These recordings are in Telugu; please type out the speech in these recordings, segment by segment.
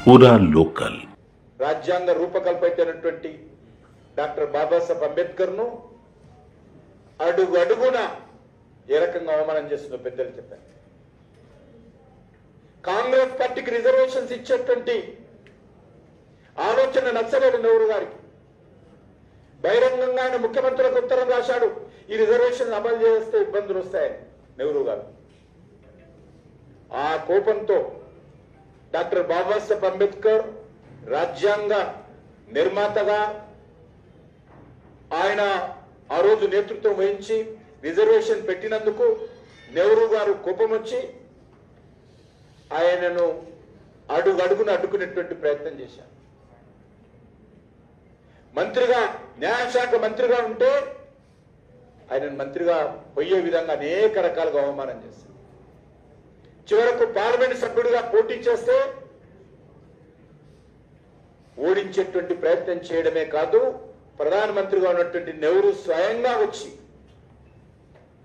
పూరా లోకల్ రాజ్యాంగ రూపకల్పైనటువంటి డాక్టర్ బాబాసాహెబ్ అంబేద్కర్ ను అడుగు అడుగున ఏ రకంగా అవమానం చేస్తుందో పెద్దలు చెప్పారు. కాంగ్రెస్ పార్టీకి రిజర్వేషన్స్ ఇచ్చేటువంటి ఆలోచన నచ్చలేదు నెహ్రూ గారికి. బహిరంగంగా ఆయన ముఖ్యమంత్రులకు ఉత్తరం రాశాడు, ఈ రిజర్వేషన్ అమలు చేస్తే ఇబ్బందులు వస్తాయని నెహ్రూ గారు. ఆ కోపంతో డాక్టర్ బాబాసాహెబ్ అంబేద్కర్ రాజ్యాంగ నిర్మాతగా ఆయన ఆ రోజు నేతృత్వం వహించి రిజర్వేషన్ పెట్టినందుకు నెహ్రూ గారు కోపం వచ్చి ఆయనను అడుగున అడ్డుకునేటువంటి ప్రయత్నం చేశారు. మంత్రిగా, న్యాయశాఖ మంత్రిగా ఉంటే ఆయన మంత్రిగా పోయే విధంగా అనేక రకాలుగా అవమానం చేశారు. చివరకు పార్లమెంట్ సభ్యుడిగా పోటీ చేస్తే ఓడించేటువంటి ప్రయత్నం చేయడమే కాదు, ప్రధానమంత్రిగా ఉన్నటువంటి నెహ్రూ స్వయంగా వచ్చి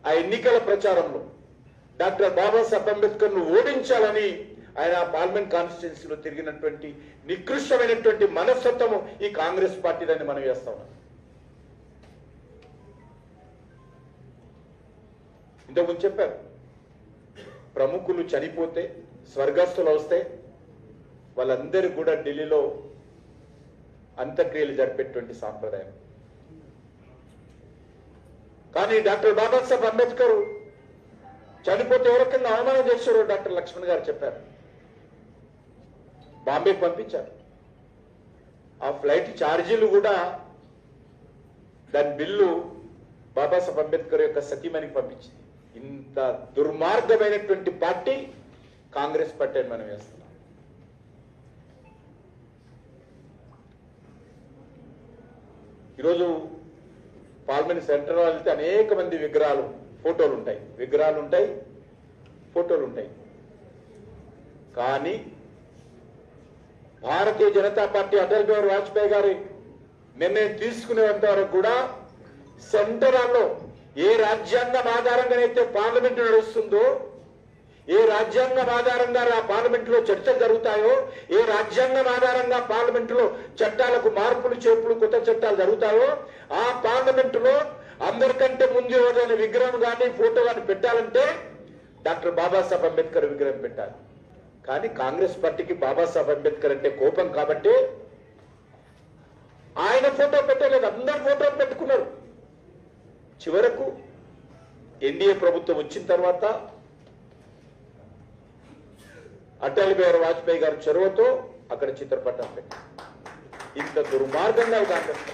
ఆ ఎన్నికల ప్రచారంలో డాక్టర్ బాబాసాహెబ్ అంబేద్కర్ ను ఓడించాలని ఆయన పార్లమెంట్ కాన్స్టిట్యున్సీలో తిరిగినటువంటి నికృష్టమైనటువంటి మనస్తత్వము ఈ కాంగ్రెస్ పార్టీలని మనం వేస్తా ఉన్నాం. ఇంతకుముందు చెప్పారు, ప్రముఖులు చనిపోతే, స్వర్గస్థులు వస్తే వాళ్ళందరూ కూడా ఢిల్లీలో అంత్యక్రియలు జరిపేటువంటి సాంప్రదాయం. కానీ డాక్టర్ బాబాసాహెబ్ అంబేద్కర్ చనిపోతే ఏ రకంగా అవమానం చేశారో డాక్టర్ లక్ష్మణ్ గారు చెప్పారు. బాంబేకి పంపించారు. ఆ ఫ్లైట్ ఛార్జీలు కూడా దాని బిల్లు బాబాసాహెబ్ అంబేద్కర్ యొక్క సతీమణికి పంపించింది. ఇంత దుర్మార్గమైనటువంటి పార్టీ కాంగ్రెస్ పార్టీ అని మనం వేస్తున్నాం. ఈరోజు పార్లమెంట్ సెంటర్ వెళ్తే అనేక మంది విగ్రహాలు, ఫోటోలు ఉంటాయి. కానీ భారతీయ జనతా పార్టీ అటల్ బిహారీ వాజ్పేయి గారి నిర్ణయం తీసుకునేంత వరకు కూడా సెంటర్లో ఏ రాజ్యాంగం ఆధారంగానైతే పార్లమెంట్ నడుస్తుందో, ఏ రాజ్యాంగం ఆధారంగా ఆ పార్లమెంట్ లో చర్చలు జరుగుతాయో, ఏ రాజ్యాంగం ఆధారంగా పార్లమెంట్ లో చట్టాలకు మార్పులు చేర్పులు కొత్త చట్టాలు జరుగుతాయో, ఆ పార్లమెంట్ లో అందరికంటే ముందు ఎవరైనా విగ్రహం కానీ ఫోటో కానీ పెట్టాలంటే డాక్టర్ బాబాసాహెబ్ అంబేద్కర్ విగ్రహం పెట్టాలి. కానీ కాంగ్రెస్ పార్టీకి బాబాసాహెబ్ అంబేద్కర్ అంటే కోపం కాబట్టి ఆయన ఫోటో పెట్టలేదు, అందరు ఫోటోలు పెట్టుకున్నారు. చివరకు ఎన్డీఏ ప్రభుత్వం వచ్చిన తర్వాత అటల్ బిహారీ వాజ్పేయి గారి చొరవతో అక్కడ చిత్రపటం పెట్టి ఇంత దుర్మార్గంగా కాంగ్రెస్